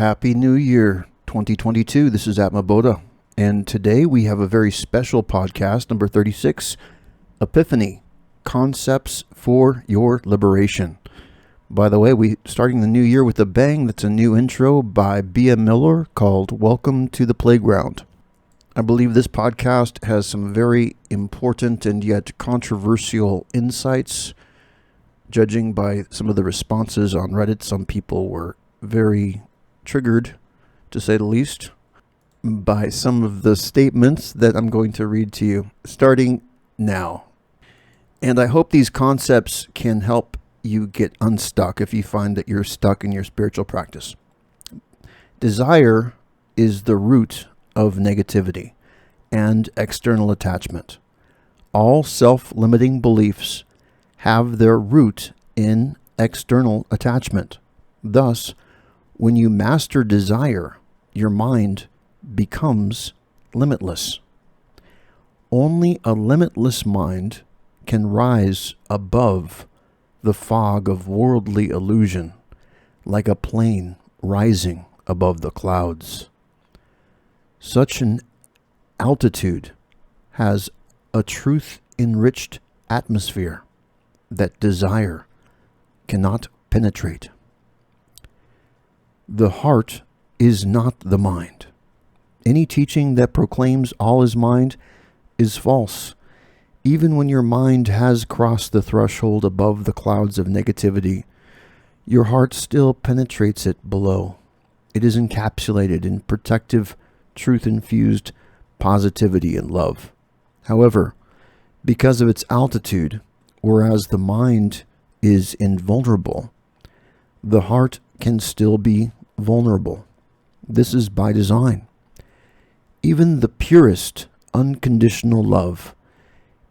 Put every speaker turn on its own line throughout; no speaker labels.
Happy New Year 2022. This is Atmaboda, and today we have a very special podcast, number 36, Epiphany, Concepts for Your Liberation. By the way, we starting the new year with a bang. That's a new intro by B.M. Miller called Welcome to the Playground. I believe this podcast has some very important and yet controversial insights. Judging by some of the responses on Reddit, some people were very triggered, to say the least, by some of the statements that I'm going to read to you, starting now. And I hope these concepts can help you get unstuck if you find that you're stuck in your spiritual practice. Desire is the root of negativity and external attachment. All self-limiting beliefs have their root in external attachment. Thus, when you master desire, your mind becomes limitless. Only a limitless mind can rise above the fog of worldly illusion, like a plane rising above the clouds. Such an altitude has a truth-enriched atmosphere that desire cannot penetrate. The heart is not the mind. Any teaching that proclaims all is mind is false. Even when your mind has crossed the threshold above the clouds of negativity, your heart still penetrates it below. It is encapsulated in protective, truth-infused positivity and love. However, because of its altitude, whereas the mind is invulnerable, the heart can still be vulnerable. This is by design. Even the purest, unconditional love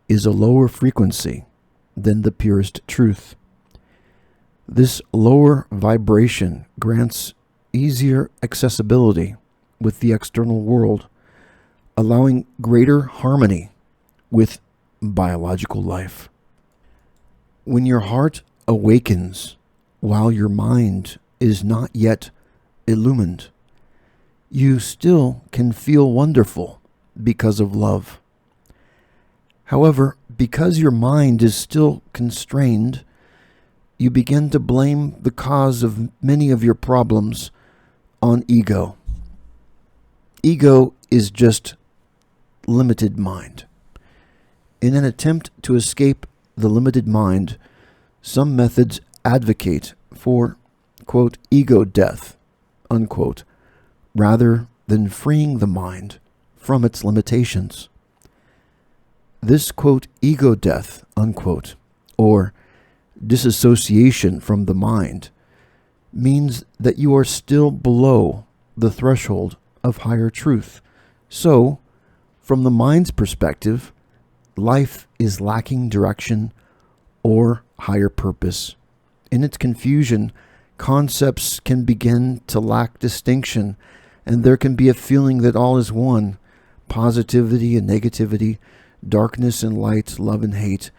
is a lower frequency than the purest truth. This lower vibration grants easier accessibility with the external world, allowing greater harmony with biological life. When your heart awakens while your mind is not yet illumined, you still can feel wonderful because of love. However, because your mind is still constrained, you begin to blame the cause of many of your problems on ego. Ego is just limited mind. In an attempt to escape the limited mind, some methods advocate for, quote, ego death, unquote, rather than freeing the mind from its limitations. This, quote, ego death, unquote, or disassociation from the mind, means that you are still below the threshold of higher truth. So, from the mind's perspective, life is lacking direction or higher purpose. In its confusion, concepts can begin to lack distinction, and there can be a feeling that all is one. Positivity and negativity, darkness and light, love and hate,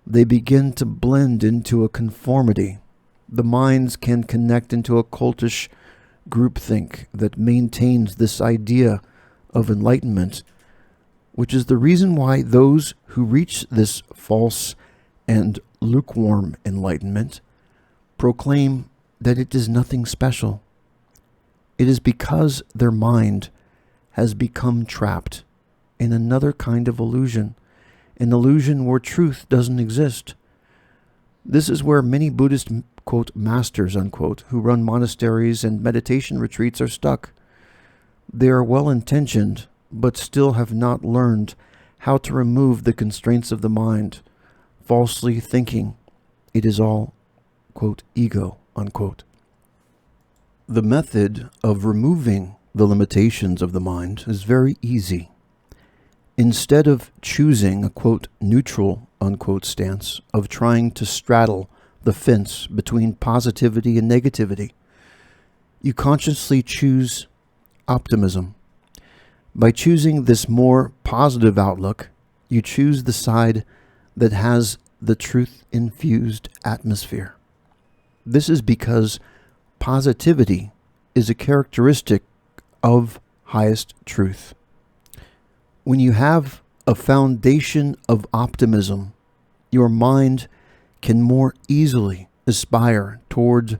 they begin to blend into a conformity. The minds can connect into a cultish groupthink that maintains this idea of enlightenment, which is the reason why those who reach this false and lukewarm enlightenment proclaim that it is nothing special. It is because their mind has become trapped in another kind of illusion, an illusion where truth doesn't exist. This is where many Buddhist, quote, masters, unquote, who run monasteries and meditation retreats are stuck. They are well-intentioned, but still have not learned how to remove the constraints of the mind, falsely thinking it is all, quote, ego, unquote. The method of removing the limitations of the mind is very easy. Instead of choosing a, quote, neutral, unquote, stance of trying to straddle the fence between positivity and negativity, you consciously choose optimism. By choosing this more positive outlook, you choose the side that has the truth-infused atmosphere. This is because positivity is a characteristic of highest truth. When you have a foundation of optimism, your mind can more easily aspire toward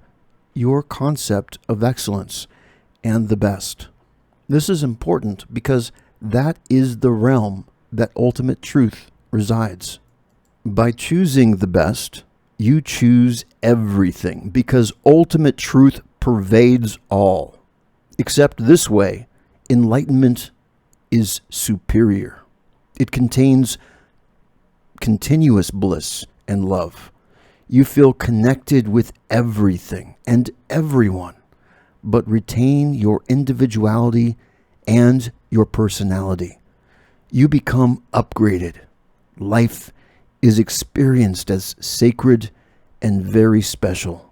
your concept of excellence and the best. This is important because that is the realm that ultimate truth resides. By choosing the best, you choose everything because ultimate truth pervades all. Except this way, enlightenment is superior. It contains continuous bliss and love. You feel connected with everything and everyone, but retain your individuality and your personality. You become upgraded. Life is experienced as sacred and very special.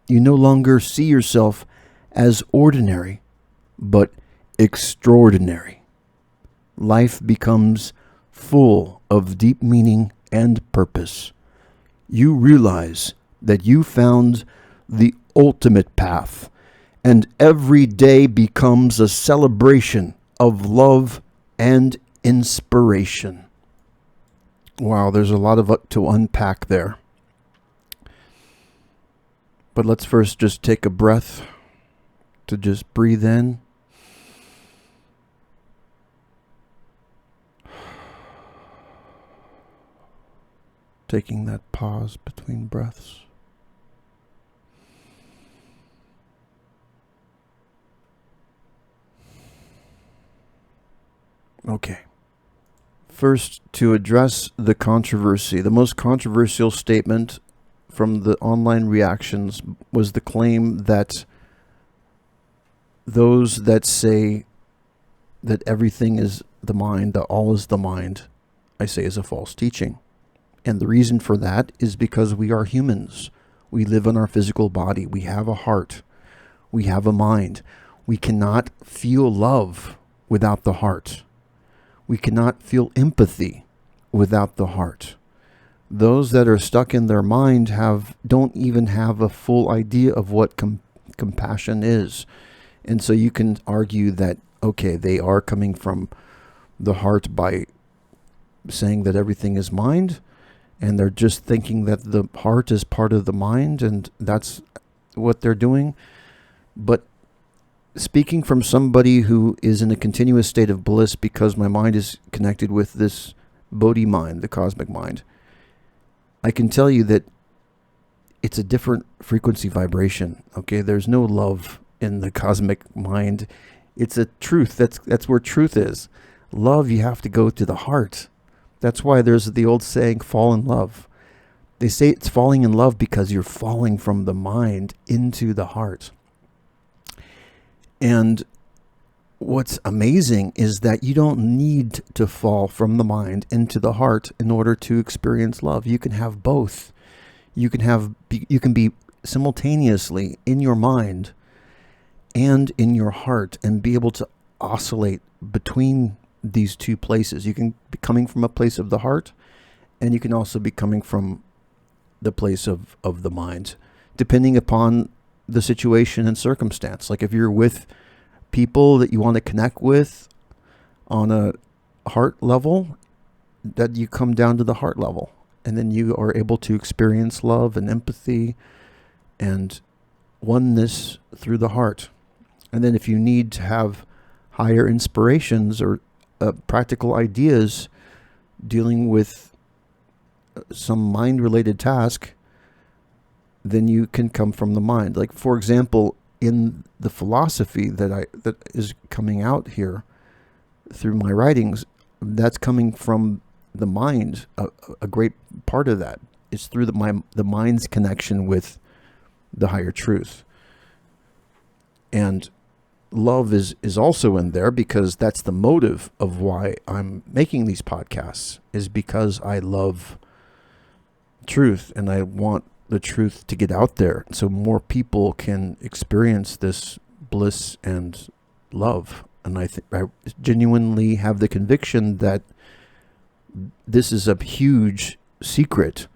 You no longer see yourself as ordinary, but extraordinary. Life becomes full of deep meaning and purpose. You realize that you found the ultimate path, and every day becomes a celebration of love and inspiration. Wow, there's a lot of to unpack there. But let's first just take a breath to just breathe in. Taking that pause between breaths. Okay. First, to address the controversy, the most controversial statement from the online reactions was the claim that those that say that everything is the mind, that all is the mind, I say is a false teaching. And the reason for that is because we are humans. We live in our physical body. We have a heart. We have a mind. We cannot feel love without the heart. We cannot feel empathy without the heart. Those that are stuck in their mind don't even have a full idea of what compassion is. And so you can argue that, okay, they are coming from the heart by saying that everything is mind, and they're just thinking that the heart is part of the mind, and that's what they're doing. But speaking from somebody who is in a continuous state of bliss because my mind is connected with this Bodhi mind, the cosmic mind, I can tell you that it's a different frequency vibration. Okay, there's no love in the cosmic mind. It's a truth. That's where truth is. Love, you have to go to the heart. That's why there's the old saying, fall in love. They say it's falling in love because you're falling from the mind into the heart. And what's amazing is that you don't need to fall from the mind into the heart in order to experience love. You can have both. You can be simultaneously in your mind and in your heart and be able to oscillate between these two places. You can be coming from a place of the heart, and you can also be coming from the place of the mind, depending upon the situation and circumstance. Like if you're with people that you want to connect with on a heart level, that you come down to the heart level, and then you are able to experience love and empathy and oneness through the heart. And then if you need to have higher inspirations or practical ideas dealing with some mind-related task, then you can come from the mind. Like, for example, in the philosophy that is coming out here through my writings, that's coming from the mind. A great part of that is through the mind's connection with the higher truth. And love is also in there because that's the motive of why I'm making these podcasts, is because I love truth and I want the truth to get out there so more people can experience this bliss and love. And I genuinely have the conviction that this is a huge secret,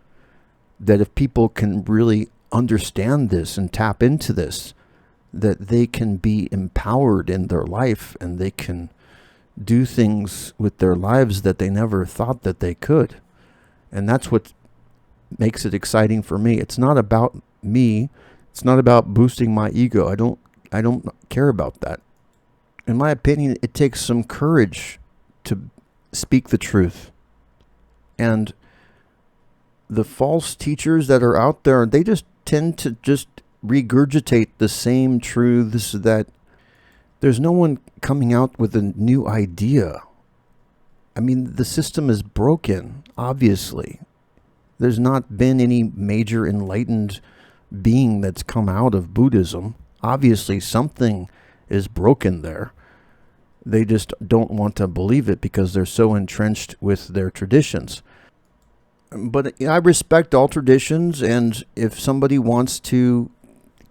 that if people can really understand this and tap into this, that they can be empowered in their life and they can do things with their lives that they never thought that they could. And that's what makes it exciting for me. It's not about me. It's not about boosting my ego. I don't care about that. In my opinion, it takes some courage to speak the truth. And the false teachers that are out there, they just tend to just regurgitate the same truths that there's no one coming out with a new idea. I mean, the system is broken, obviously. There's not been any major enlightened being that's come out of Buddhism. Obviously, something is broken there. They just don't want to believe it because they're so entrenched with their traditions. But I respect all traditions, and if somebody wants to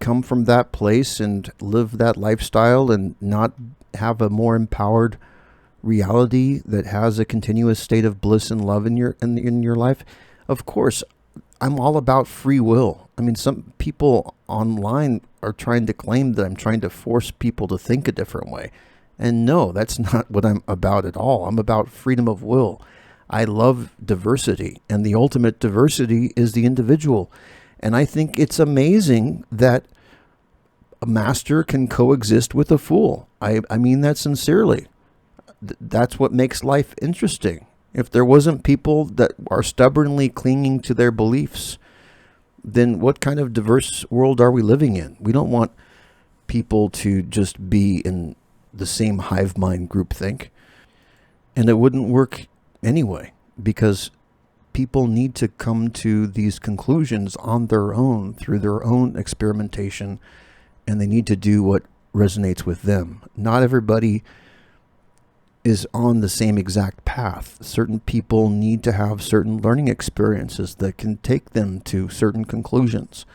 come from that place and live that lifestyle and not have a more empowered reality that has a continuous state of bliss and love in your life, of course, I'm all about free will. I mean, some people online are trying to claim that I'm trying to force people to think a different way. And no, that's not what I'm about at all. I'm about freedom of will. I love diversity, and the ultimate diversity is the individual. And I think it's amazing that a master can coexist with a fool. I mean that sincerely. That's what makes life interesting. If there wasn't people that are stubbornly clinging to their beliefs, then what kind of diverse world are we living in? We don't want people to just be in the same hive mind groupthink. And it wouldn't work anyway, because people need to come to these conclusions on their own through their own experimentation, and they need to do what resonates with them. Not everybody is on the same exact path. Certain people need to have certain learning experiences that can take them to certain conclusions.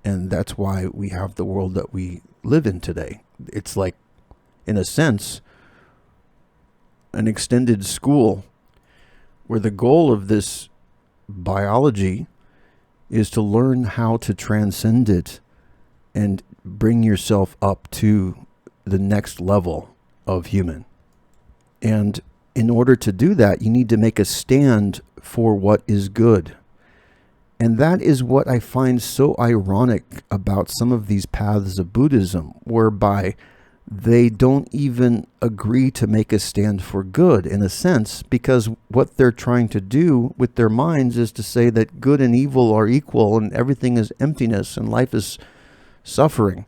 And that's why we have the world that we live in today. It's like, in a sense, an extended school where the goal of this biology is to learn how to transcend it and bring yourself up to the next level of human. And in order to do that, you need to make a stand for what is good. And that is what I find so ironic about some of these paths of Buddhism, whereby they don't even agree to make a stand for good, in a sense, because what they're trying to do with their minds is to say that good and evil are equal and everything is emptiness and life is suffering.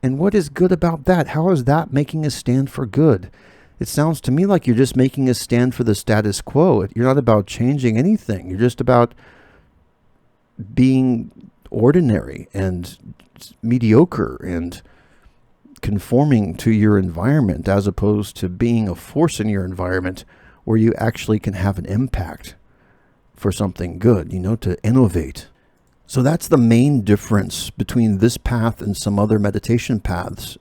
And what is good about that? How is that making a stand for good? It sounds to me like you're just making a stand for the status quo. You're not about changing anything. You're just about being ordinary and mediocre and conforming to your environment, as opposed to being a force in your environment where you actually can have an impact for something good, to innovate. So that's the main difference between this path and some other meditation paths,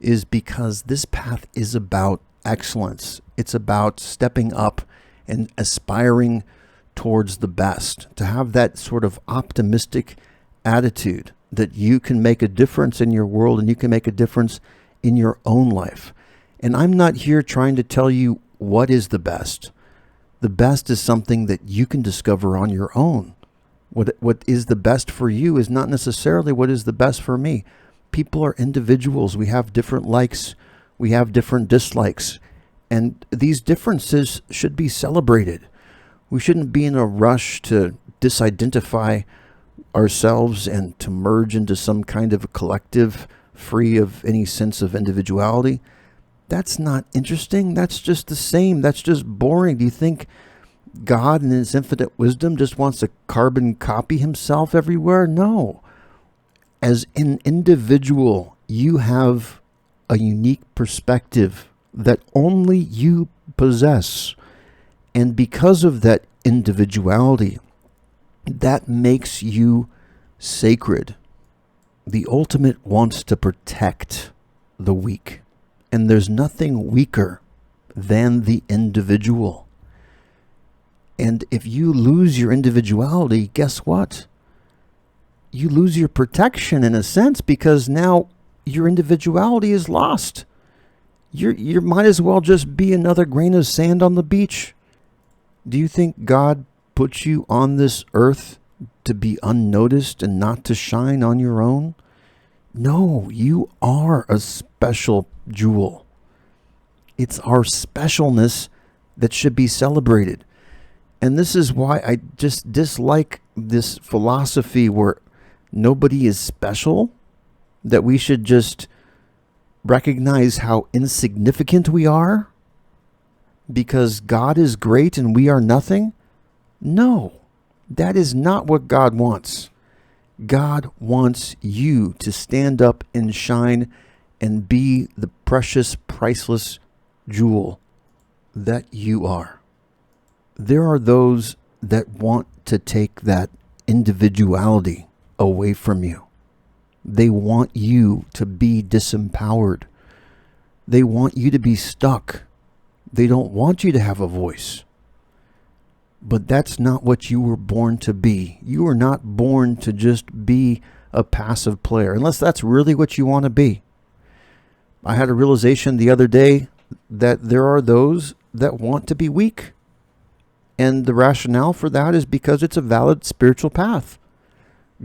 is because this path is about excellence. It's about stepping up and aspiring towards the best, to have that sort of optimistic attitude that you can make a difference in your world and you can make a difference in your own life. And I'm not here trying to tell you what is the best. The best is something that you can discover on your own. What is the best for you is not necessarily what is the best for me. People are individuals. We have different likes. We have different dislikes. And these differences should be celebrated. We shouldn't be in a rush to disidentify ourselves and to merge into some kind of a collective free of any sense of individuality. That's not interesting. That's just the same. That's just boring. Do you think God in his infinite wisdom just wants to carbon copy himself everywhere? No. As an individual, you have a unique perspective that only you possess. And because of that individuality, that makes you sacred. The ultimate wants to protect the weak. And there's nothing weaker than the individual. And if you lose your individuality, guess what? You lose your protection in a sense, because now your individuality is lost. You might as well just be another grain of sand on the beach. Do you think God put you on this earth to be unnoticed and not to shine on your own? No, you are a special jewel. It's our specialness that should be celebrated. And this is why I just dislike this philosophy where nobody is special, that we should just recognize how insignificant we are because God is great and we are nothing. No, that is not what God wants. God wants you to stand up and shine and be the precious, priceless jewel that you are. There are those that want to take that individuality away from you. They want you to be disempowered. They want you to be stuck. They don't want you to have a voice. But that's not what you were born to be. You were not born to just be a passive player, unless that's really what you want to be. I had a realization the other day that there are those that want to be weak. And the rationale for that is because it's a valid spiritual path.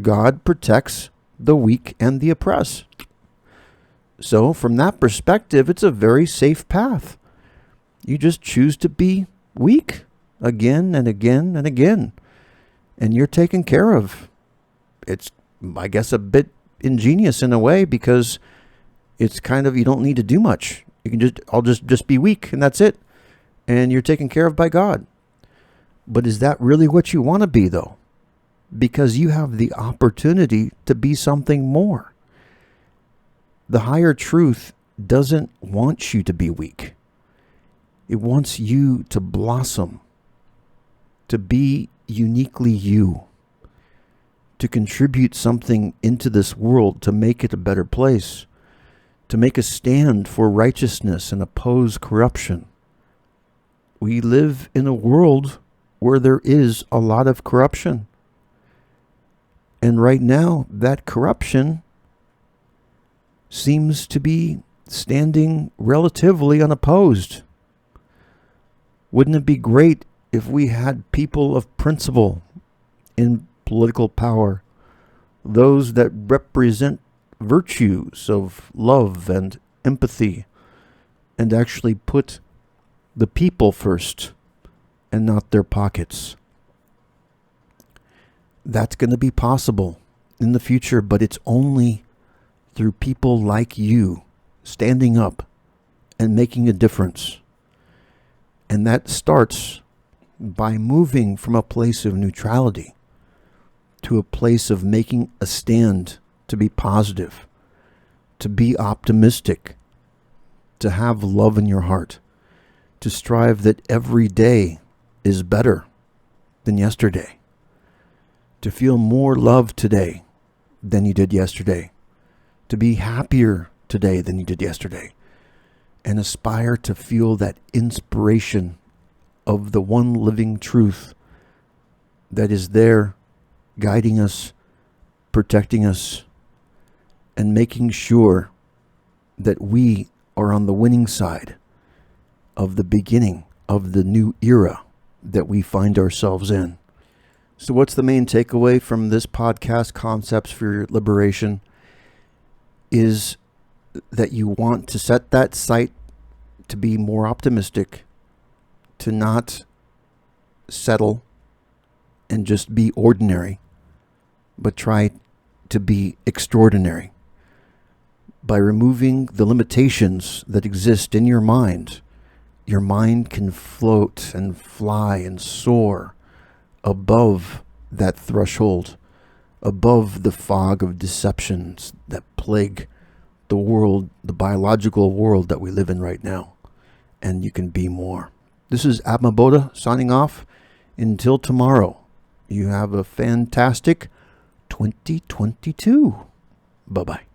God protects the weak and the oppressed. So from that perspective, it's a very safe path. You just choose to be weak again and again and again. And you're taken care of. It's, I guess, a bit ingenious in a way because it's kind of, you don't need to do much. You can I'll just be weak and that's it. And you're taken care of by God. But is that really what you want to be though? Because you have the opportunity to be something more. The higher truth doesn't want you to be weak. It wants you to blossom, to be uniquely you, to contribute something into this world, to make it a better place, to make a stand for righteousness and oppose corruption. We live in a world where there is a lot of corruption. And right now, that corruption seems to be standing relatively unopposed. Wouldn't it be great if we had people of principle in political power, those that represent virtues of love and empathy, and actually put the people first and not their pockets? That's going to be possible in the future, but it's only through people like you standing up and making a difference. And that starts by moving from a place of neutrality to a place of making a stand, to be positive, to be optimistic, to have love in your heart, to strive that every day is better than yesterday, to feel more love today than you did yesterday, to be happier today than you did yesterday, and aspire to feel that inspiration of the one living truth that is there guiding us, protecting us, and making sure that we are on the winning side of the beginning of the new era that we find ourselves in. So what's the main takeaway from this podcast, Concepts for Your Liberation, is that you want to set that sight to be more optimistic, to not settle and just be ordinary, but try to be extraordinary. By removing the limitations that exist in your mind can float and fly and soar above that threshold, above the fog of deceptions that plague the world, the biological world that we live in right now. And you can be more. This is Abma Boda signing off. Until tomorrow, you have a fantastic 2022. Bye-bye.